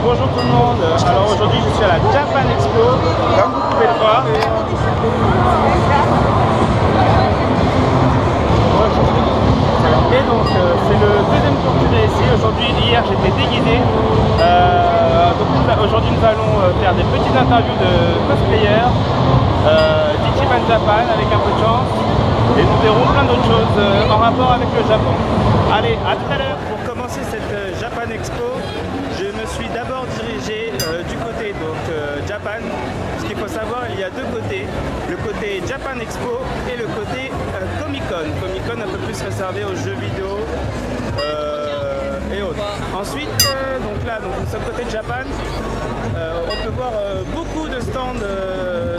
Bonjour tout le monde, alors aujourd'hui je suis à la Japan Expo, comme vous pouvez le voir. Et donc c'est le deuxième tour que j'ai ici. Aujourd'hui, hier j'étais déguisé. Donc aujourd'hui nous allons faire des petites interviews de cosplayers d'Ichiban Japan avec un peu de chance. Et nous verrons plein d'autres choses en rapport avec le Japon. Allez, à tout à l'heure. Pour commencer cette Japan Expo, je me suis d'abord dirigé du côté Japan. Ce qu'il faut savoir, il y a deux côtés. Le côté Japan Expo et le côté Comic Con. Comic Con un peu plus réservé aux jeux vidéo et autres. Ensuite, donc nous sommes côté Japan. On peut voir beaucoup de stands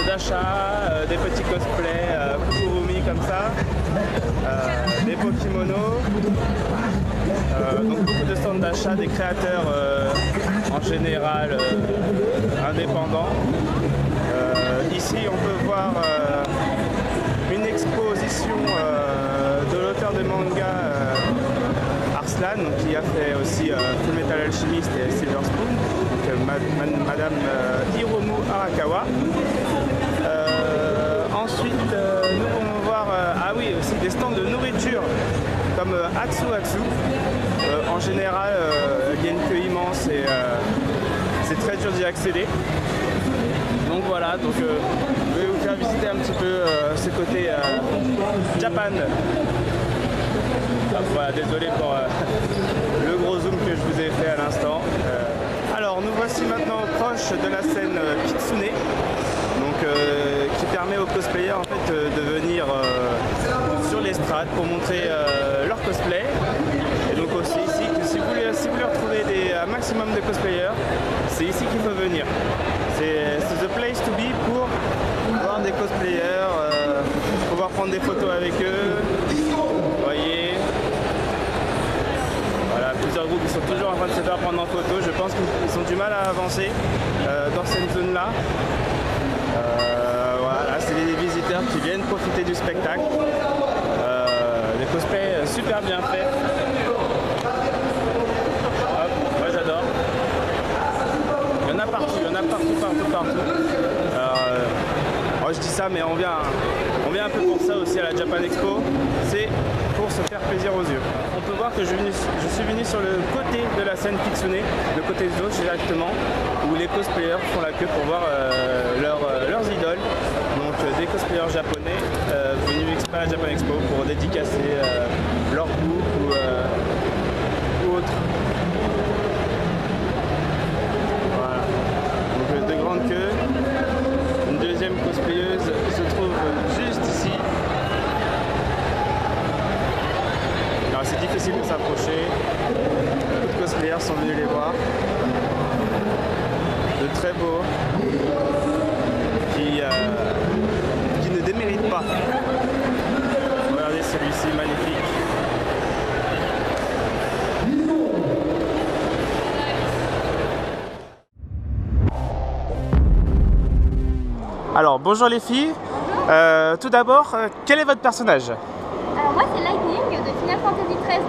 d'achat, des petits cosplays, Kukurumi comme ça, des Pokimonos, donc beaucoup de stands d'achat, des créateurs en général indépendants. Ici on peut voir une exposition de l'auteur de manga Arslan, qui a fait aussi Fullmetal Alchemist et Silver Spoon, donc Madame Hiromu Arakawa. Ensuite, nous pouvons voir aussi des stands de nourriture comme Atsu Atsu. En général, il y a une queue immense et c'est très dur d'y accéder. Donc voilà, je vais vous faire visiter un petit peu ce côté Japan. Voilà, désolé pour le gros zoom que je vous ai fait à l'instant. Alors nous voici maintenant proche de la scène Kitsune, donc, qui permet aux cosplayers en fait, de venir sur l'estrade pour montrer leur cosplay. Et donc aussi ici, si vous voulez retrouver un maximum de cosplayers, c'est ici qu'il faut venir. C'est the place to be pour voir des cosplayers, pouvoir prendre des photos avec eux. Vous voyez, voilà, plusieurs groupes qui sont toujours en train de se faire prendre en photo. Je pense qu'ils ont du mal à avancer dans cette zone-là. Voilà, c'est des visiteurs qui viennent profiter du spectacle. Des cosplays super bien faits. Moi j'adore. Il y en a partout, partout. Alors, je dis ça, mais on vient un peu pour ça aussi à la Japan Expo. C'est pour se faire plaisir aux yeux. On peut voir que je suis venu sur le côté de la scène Kitsune, le côté de gauche directement, où les cosplayers font la queue pour voir leurs idoles. Donc des cosplayers japonais venus exprès à la Japan Expo pour dédicacer leur groupe ou autre. Voilà. Donc de grandes queues. Une deuxième cosplayeuse se trouve juste ici. Alors c'est difficile de s'approcher. Beaucoup de cosplayers sont venus les voir. De très beaux. Qui ne déméritent pas. Regardez celui-ci, magnifique. Alors bonjour les filles. Tout d'abord, quel est votre personnage? Alors moi c'est Lightning de Final Fantasy XIII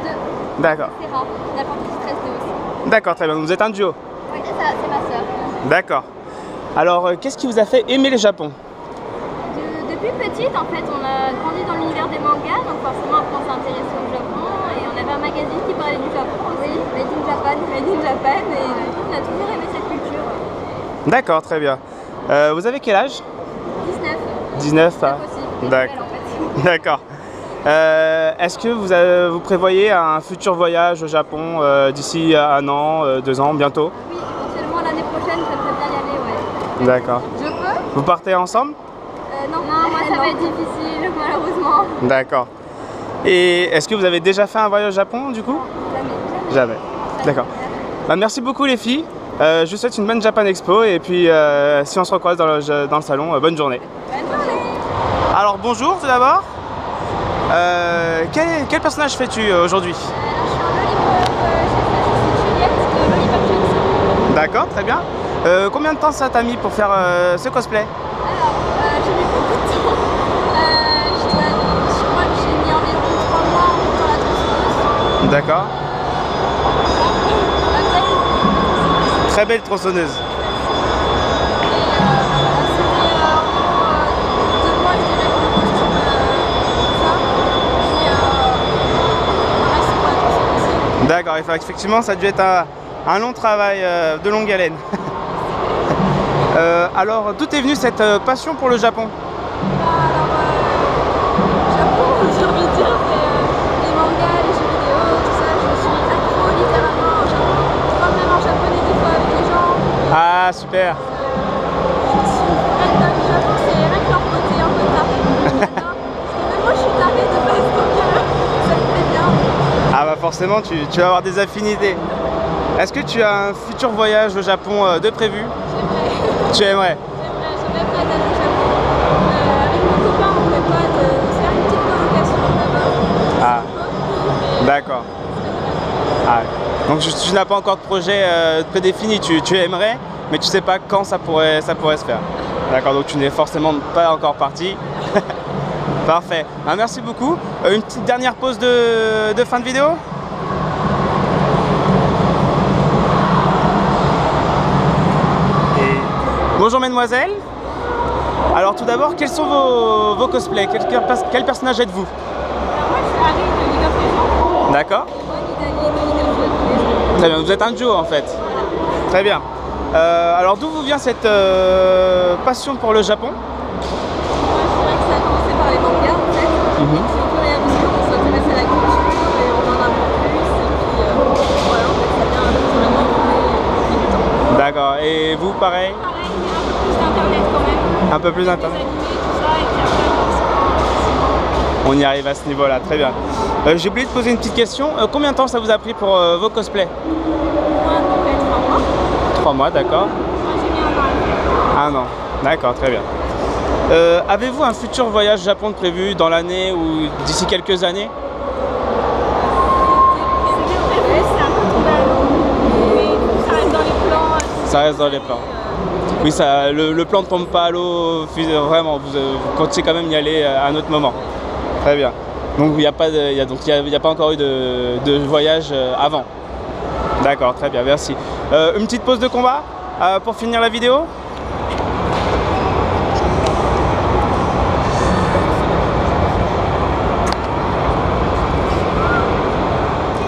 2. D'accord. C'est rare, Final Fantasy XIII 2 aussi. D'accord, très bien. Vous êtes un duo? Oui, c'est ma sœur. D'accord. Alors qu'est-ce qui vous a fait aimer le Japon? Depuis petite en fait on a grandi dans l'univers des mangas, donc forcément après on s'est intéressé au Japon et on avait un magazine qui parlait du Japon aussi, Made in Japan, et on a toujours aimé cette culture. D'accord, très bien. Vous avez quel âge? 19. 19, hein. D'accord. Est-ce que vous prévoyez un futur voyage au Japon d'ici 1 an, 2 ans, bientôt? Oui, éventuellement l'année prochaine, j'aimerais bien y aller, ouais. D'accord. Je peux? Vous partez ensemble? Non, moi ça va être difficile, malheureusement. D'accord. Et est-ce que vous avez déjà fait un voyage au Japon, du coup? Jamais. D'accord. Bah, merci beaucoup les filles. Je vous souhaite une bonne Japan Expo et puis si on se recroise dans le salon, bonne journée. Bonne journée. Alors bonjour tout d'abord. Quel personnage fais-tu aujourd'hui? Je suis Juliette de Lollipop Jones. D'accord, très bien. Combien de temps ça t'a mis pour faire ce cosplay? Alors, j'ai mis beaucoup de temps. Je crois que j'ai mis environ 3 mois en montant la transformation. D'accord. Très belle tronçonneuse. D'accord, effectivement ça a dû être un long travail de longue haleine. Alors d'où est venue cette passion pour le Japon? Japon, j'ai envie de dire, c'est les mangas, les jeux vidéo, tout ça, je suis accro littéralement au Japon. Je parle même en japonais des fois avec les gens. Ah super. Je suis fan du Japon, c'est rien que leur côté un peu taré. Parce que même moi je suis tarée de base, donc ça me plaît bien. Ah bah forcément tu vas avoir des affinités. Est-ce que tu as un futur voyage au Japon de prévu? J'aimerais. Tu aimerais? J'aimerais pas d'aller au Japon. Avec mon copain on prévoit de faire une petite colocation là-bas. Ah d'accord. Ah, donc tu n'as pas encore de projet prédéfini, tu aimerais, mais tu sais pas quand ça pourrait se faire. D'accord, donc tu n'es forcément pas encore parti. Parfait. Ah, merci beaucoup. Une petite dernière pause de fin de vidéo. Et... Bonjour mesdemoiselles. Alors tout d'abord, quels sont vos cosplays? Quel personnage êtes-vous? Moi je suis Harry de League of Legends. D'accord. Moi Nidalee de League of Legends. Très bien, vous êtes un duo en fait. Très bien. Alors d'où vous vient cette passion pour le Japon? Moi je dirais que ça a commencé par les mangas en fait. Puis au fur et à mesure on s'intéresse à la culture et on en apprend plus. Et puis voilà, en fait ça vient naturellement au fil du temps. D'accord. Et vous pareil? Pareil, mais un peu plus d'internet quand même. Un peu plus d'internet. Des animés, tout ça, et puis après forcément. On y arrive à ce niveau-là, très bien. J'ai oublié de poser une petite question. Combien de temps ça vous a pris pour vos cosplays? Moi, à peu près 3 mois. 3 mois, d'accord. Moi, j'ai mis 1 an à le faire. 1 an, d'accord, très bien. Avez-vous un futur voyage Japon de prévu dans l'année ou d'ici quelques années? C'est bien prévu, c'est un peu tombé à l'eau. Mais ça reste dans les plans. Ça reste dans les plans. Oui, ça, le plan ne tombe pas à l'eau, vraiment, vous comptez quand même y aller à un autre moment. Très bien. Donc il n'y a pas encore eu de voyage avant. D'accord, très bien, merci. Une petite pause de combat pour finir la vidéo.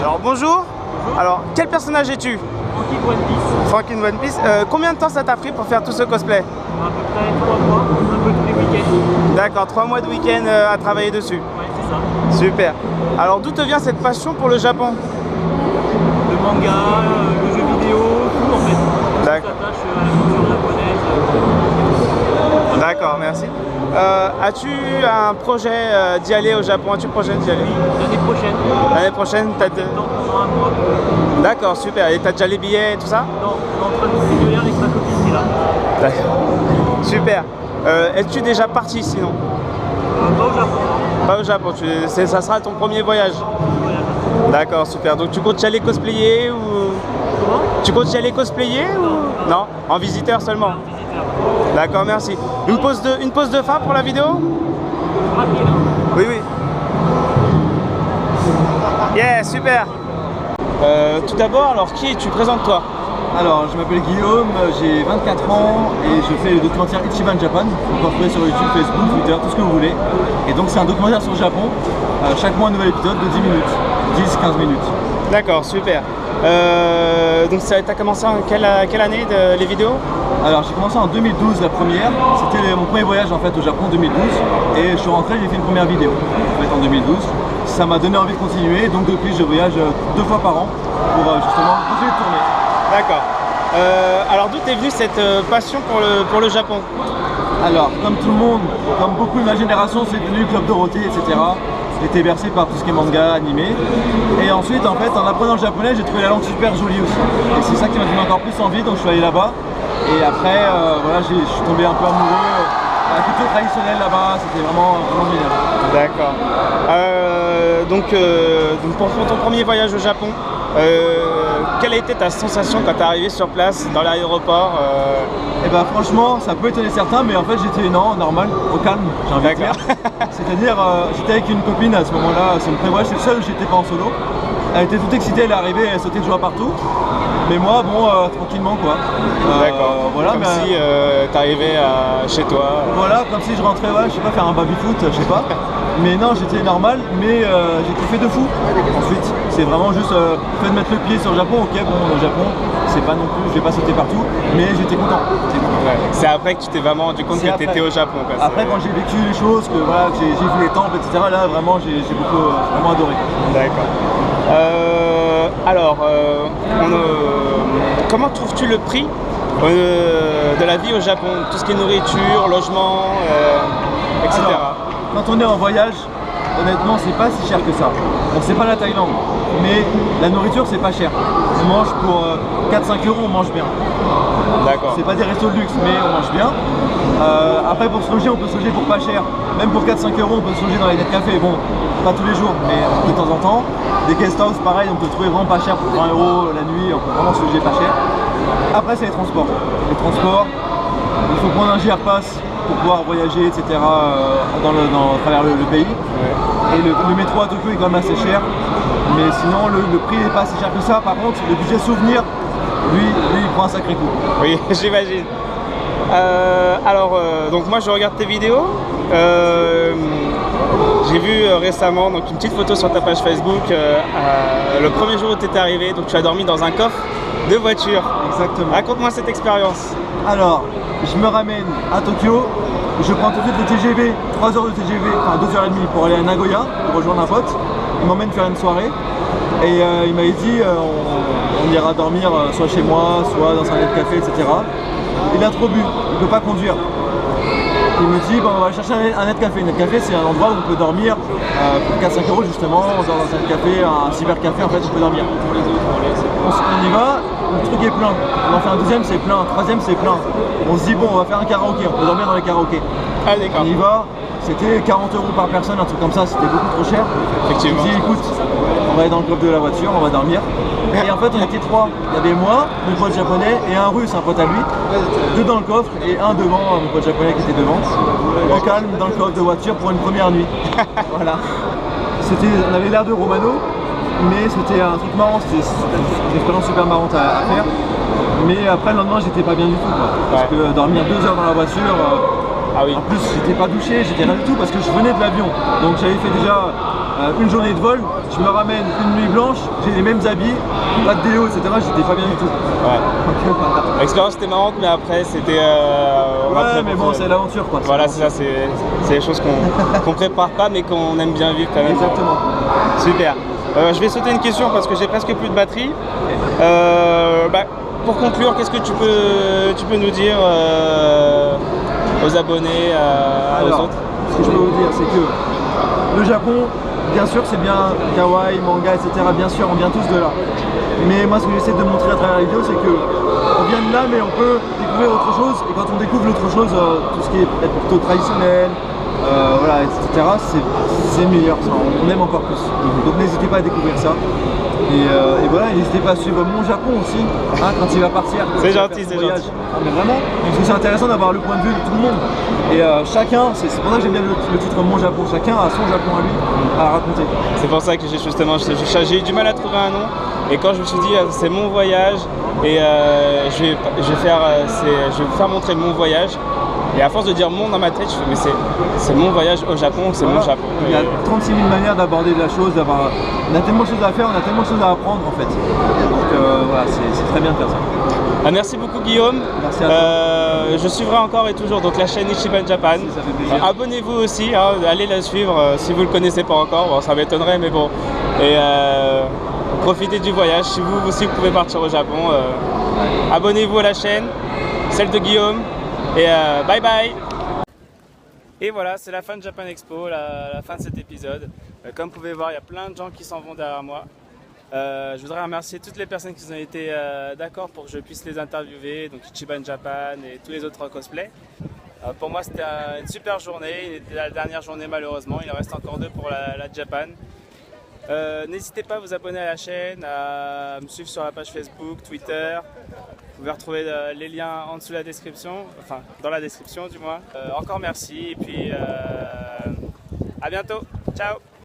Alors bonjour. Alors quel personnage es-tu? Franky de One Piece. Franky de One Piece. Combien de temps ça t'a pris pour faire tout ce cosplay? À peu près 3 mois, un peu tous les week-ends. D'accord, 3 mois de week-end à travailler dessus. Ouais, c'est ça. Super. Alors d'où te vient cette passion pour le Japon? Le manga, le jeu vidéo, tout en fait. D'accord. On s'attache à la culture japonaise. D'accord, merci. As-tu un projet d'y aller au Japon? As-tu le projet d'y aller? L'année prochaine. L'année prochaine, t'as Pendant un mois. D'accord, super. Et t'as déjà les billets et tout ça? Non, on est en train de se avec ma copine qui est là. D'accord. Super. Es-tu déjà parti sinon? Pas au Japon. Pas au Japon, ça sera ton premier voyage. Voilà. D'accord, super. Donc tu comptes y aller cosplayer ou... Comment? Tu comptes y aller cosplayer ou... Non, en visiteur seulement. Visiteur. D'accord, merci. Une pause de fin pour la vidéo? Rapide, hein. Oui, oui. Yeah, super. Tout d'abord, alors qui es-tu? Présente-toi. Alors, je m'appelle Guillaume, j'ai 24 ans et je fais le documentaire Ichiban Japan. Vous pouvez trouver sur YouTube, Facebook, Twitter, tout ce que vous voulez. Et donc c'est un documentaire sur le Japon. Chaque mois un nouvel épisode de 10 minutes, 10-15 minutes. D'accord, super. Donc tu as commencé en quelle année les vidéos? Alors j'ai commencé en 2012 la première, c'était mon premier voyage en fait au Japon 2012 et je suis rentré, j'ai fait une première vidéo en fait en 2012. Ça m'a donné envie de continuer, donc depuis je voyage 2 fois par an pour justement continuer de tourner. D'accord. Alors d'où est venue cette passion pour le Japon? Alors comme tout le monde, comme beaucoup de ma génération, c'est devenu Club Dorothée, etc. J'étais bercé par tout ce qui est manga, animé. Et ensuite, en fait, en apprenant le japonais, j'ai trouvé la langue super jolie aussi. Et c'est ça qui m'a donné encore plus envie, donc je suis allé là-bas. Et après, voilà, je suis tombé un peu amoureux. La culture traditionnelle là-bas, c'était vraiment génial. D'accord. Donc pour ton premier voyage au Japon, quelle a été ta sensation quand tu es arrivé sur place dans l'aéroport? Et bah franchement, ça peut étonner certains, mais en fait j'étais normal, au calme, j'ai envie de dire. C'est-à-dire, j'étais avec une copine à ce moment-là, c'est mon premier voyage, c'est le seul où j'étais pas en solo. Elle était toute excitée, elle est arrivée, elle sautait de joie partout. Mais moi, bon, tranquillement quoi. D'accord. Voilà, comme mais, si t'arrivais chez toi. voilà, comme si je rentrais, ouais, je sais pas, faire un baby-foot, je sais pas. Mais non, j'étais normal, mais j'ai kiffé de fou. Ensuite, c'est vraiment juste fait de mettre le pied sur le Japon. Ok, bon, le Japon, c'est pas non plus, je vais pas sauter partout, mais j'étais content. Ouais. C'est après que tu t'es vraiment rendu compte C'est que après. t'étais au Japon. Quoi. Après, quand j'ai vécu les choses, que voilà, que j'ai vu les temples, etc., là, vraiment, j'ai beaucoup, vraiment adoré. D'accord. Alors, comment trouves-tu le prix de la vie au Japon? Tout ce qui est nourriture, logement, etc. Alors, quand on est en voyage, honnêtement, c'est pas si cher que ça. Bon, c'est pas la Thaïlande, mais la nourriture, c'est pas cher. On mange pour 4-5 euros, on mange bien. D'accord. C'est pas des restos de luxe, mais on mange bien. Après, pour se loger, on peut se loger pour pas cher. Même pour 4-5 euros, on peut se loger dans les net cafés. Bon, pas tous les jours, mais de temps en temps. Des guest house, pareil, on peut trouver vraiment pas cher pour 20 euros la nuit. On peut vraiment se loger pas cher. Après, c'est les transports. Les transports, il faut prendre un JR Pass pour pouvoir voyager, etc. À travers le pays. Ouais. Et le métro à Tokyo est quand même assez cher. Mais sinon, le prix n'est pas si cher que ça. Par contre, le budget souvenir, lui, il prend un sacré coup. Oui, j'imagine. Donc moi je regarde tes vidéos. J'ai vu récemment donc, une petite photo sur ta page Facebook. Le premier jour où tu étais arrivé, donc tu as dormi dans un coffre de voiture. Exactement. Raconte-moi cette expérience. Alors, je me ramène à Tokyo. Je prends tout de suite le TGV, 3 heures de TGV, enfin 2h30 pour aller à Nagoya, pour rejoindre un pote. Il m'emmène faire une soirée. Et il m'avait dit on ira dormir soit chez moi, soit dans un net café, etc. Il a trop bu, il ne peut pas conduire. Il me dit bon, on va aller chercher un net café. Un net café, c'est un endroit où on peut dormir pour 4-5 euros justement. On dort dans un net café, un cybercafé, en fait on peut dormir. On y va, le truc est plein. On en fait un deuxième, c'est plein. Un troisième, c'est plein. On se dit bon, on va faire un karaoké, on peut dormir dans les karaokés. Ah d'accord. On y va, c'était 40 euros par personne, un truc comme ça, c'était beaucoup trop cher. Effectivement. Je me dis écoute, on va aller dans le coffre de la voiture, on va dormir. Et en fait on était trois. Il y avait moi, mon pote japonais et un russe, un pote à lui. Deux dans le coffre et un devant, mon pote japonais qui était devant. Au calme dans le coffre de voiture pour une première nuit. Voilà. On avait l'air de Romano, mais c'était un truc marrant, c'était une expérience super marrante à faire. Mais après le lendemain j'étais pas bien du tout quoi. Parce que dormir 2 heures dans la voiture, Ah oui. en plus j'étais pas douché, j'étais rien du tout parce que je venais de l'avion. Donc j'avais fait déjà une journée de vol, je me ramène une nuit blanche, j'ai les mêmes habits, pas de déo, etc. J'étais pas bien du tout. Ouais. L'expérience était marrante, mais après c'était. Ouais, mais bon, c'est l'aventure quoi. Voilà, c'est ça, c'est des choses qu'on prépare pas, mais qu'on aime bien vivre quand même. Exactement. Super. Je vais sauter une question parce que j'ai presque plus de batterie. Pour conclure, qu'est-ce que tu peux nous dire aux abonnés, aux Alors, autres? ce que je peux vous dire, c'est que le Japon, bien sûr, c'est bien kawaii, manga, etc. Bien sûr, on vient tous de là. Mais moi, ce que j'essaie de montrer à travers la vidéo, c'est que on vient de là, mais on peut découvrir autre chose. Et quand on découvre l'autre chose, tout ce qui est plutôt traditionnel, voilà, etc., c'est meilleur. Ça, on aime encore plus. Donc n'hésitez pas à découvrir ça. Et voilà, n'hésitez pas à suivre mon Japon aussi, hein, quand il va partir. C'est gentil, c'est gentil. Ah, mais vraiment, parce que c'est intéressant d'avoir le point de vue de tout le monde. Et chacun, c'est pour ça que j'aime bien le titre Mon Japon, chacun a son Japon à lui à raconter. C'est pour ça que j'ai eu du mal à trouver un nom. Et quand je me suis dit, c'est mon voyage, et je vais faire montrer mon voyage. Et à force de dire mon dans ma tête, je fais mais c'est mon voyage au Japon, c'est mon Japon. Il y a 36 000 manières d'aborder la chose, on a tellement de choses à faire, on a tellement de choses à apprendre en fait. Donc voilà, c'est très bien de faire ça. Merci beaucoup Guillaume. Merci à toi. Je suivrai encore et toujours donc, la chaîne Ichiban Japan. Ça fait plaisir. Abonnez-vous aussi, hein, allez la suivre si vous ne le connaissez pas encore, bon, ça m'étonnerait mais bon. Et profitez du voyage, si vous aussi vous pouvez partir au Japon. Abonnez-vous à la chaîne, celle de Guillaume. Et bye bye. Et voilà, c'est la fin de Japan Expo, la fin de cet épisode. Comme vous pouvez voir, il y a plein de gens qui s'en vont derrière moi. Je voudrais remercier toutes les personnes qui ont été d'accord pour que je puisse les interviewer, donc Ichiban Japan et tous les autres cosplays. Pour moi, c'était une super journée, la dernière journée malheureusement, il en reste encore 2 pour la Japan. N'hésitez pas à vous abonner à la chaîne, à me suivre sur la page Facebook, Twitter. Vous pouvez retrouver les liens en dessous de la description, enfin dans la description du moins. Encore merci et puis à bientôt, ciao.